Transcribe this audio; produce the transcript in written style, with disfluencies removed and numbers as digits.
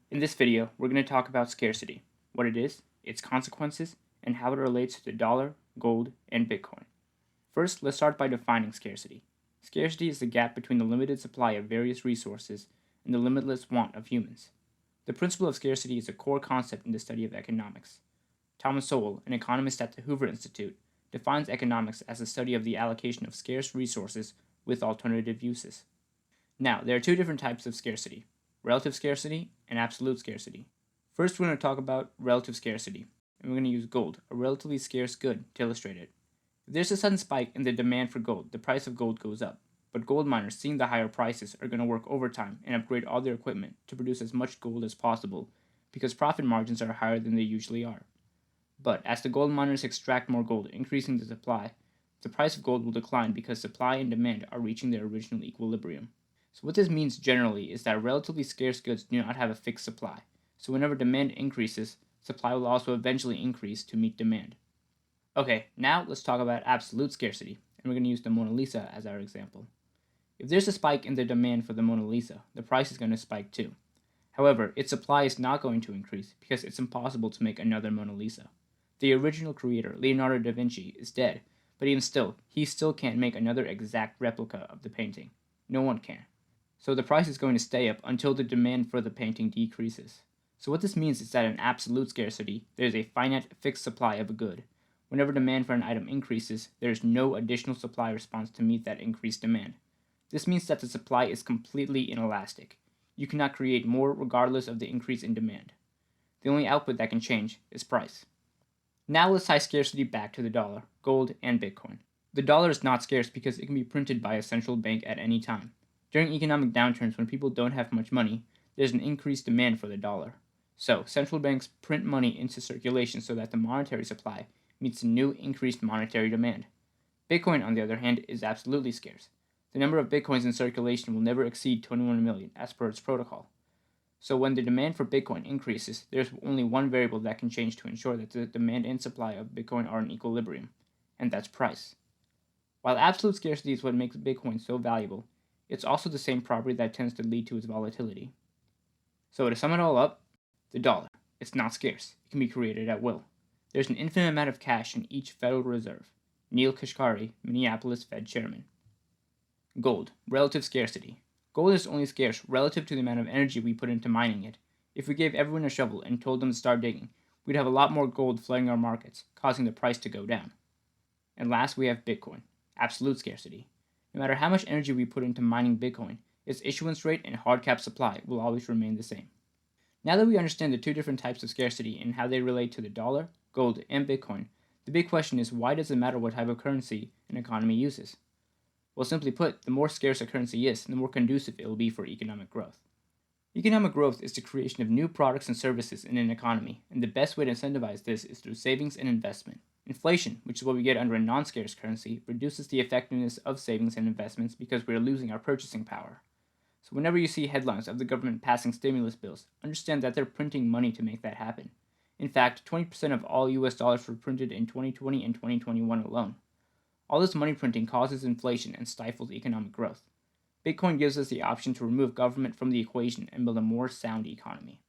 In this video, we're going to talk about scarcity, what it is, its consequences, and how it relates to the dollar, gold, and Bitcoin. First, let's start by defining scarcity. Scarcity is the gap between the limited supply of various resources and the limitless want of humans. The principle of scarcity is a core concept in the study of economics. Thomas Sowell, an economist at the Hoover Institute, defines economics as the study of the allocation of scarce resources with alternative uses. Now, there are two different types of scarcity: relative scarcity and absolute scarcity. First, we're going to talk about relative scarcity, and we're going to use gold, a relatively scarce good, to illustrate it. If there's a sudden spike in the demand for gold, the price of gold goes up. But gold miners, seeing the higher prices, are going to work overtime and upgrade all their equipment to produce as much gold as possible, because profit margins are higher than they usually are. But as the gold miners extract more gold, increasing the supply, the price of gold will decline because supply and demand are reaching their original equilibrium. So what this means generally is that relatively scarce goods do not have a fixed supply. So whenever demand increases, supply will also eventually increase to meet demand. Okay, now let's talk about absolute scarcity, and we're going to use the Mona Lisa as our example. If there's a spike in the demand for the Mona Lisa, the price is going to spike too. However, its supply is not going to increase because it's impossible to make another Mona Lisa. The original creator, Leonardo da Vinci, is dead, but even still, he still can't make another exact replica of the painting. No one can. So the price is going to stay up until the demand for the painting decreases. So what this means is that in absolute scarcity, there is a finite fixed supply of a good. Whenever demand for an item increases, there is no additional supply response to meet that increased demand. This means that the supply is completely inelastic. You cannot create more regardless of the increase in demand. The only output that can change is price. Now let's tie scarcity back to the dollar, gold, and Bitcoin. The dollar is not scarce because it can be printed by a central bank at any time. During economic downturns, when people don't have much money, there's an increased demand for the dollar. So, central banks print money into circulation so that the monetary supply meets the new increased monetary demand. Bitcoin, on the other hand, is absolutely scarce. The number of Bitcoins in circulation will never exceed 21 million as per its protocol. So when the demand for Bitcoin increases, there's only one variable that can change to ensure that the demand and supply of Bitcoin are in equilibrium, and that's price. While absolute scarcity is what makes Bitcoin so valuable, it's also the same property that tends to lead to its volatility. So to sum it all up, the dollar, it's not scarce. It can be created at will. There's an infinite amount of cash in each Federal Reserve. Neil Kashkari, Minneapolis Fed Chairman. Gold, relative scarcity. Gold is only scarce relative to the amount of energy we put into mining it. If we gave everyone a shovel and told them to start digging, we'd have a lot more gold flooding our markets, causing the price to go down. And last, we have Bitcoin, absolute scarcity. No matter how much energy we put into mining Bitcoin, its issuance rate and hard cap supply will always remain the same. Now that we understand the two different types of scarcity and how they relate to the dollar, gold, and Bitcoin, the big question is, why does it matter what type of currency an economy uses? Well, simply put, the more scarce a currency is, the more conducive it will be for economic growth. Economic growth is the creation of new products and services in an economy, and the best way to incentivize this is through savings and investment. Inflation, which is what we get under a non-scarce currency, reduces the effectiveness of savings and investments because we are losing our purchasing power. So whenever you see headlines of the government passing stimulus bills, understand that they're printing money to make that happen. In fact, 20% of all US dollars were printed in 2020 and 2021 alone. All this money printing causes inflation and stifles economic growth. Bitcoin gives us the option to remove government from the equation and build a more sound economy.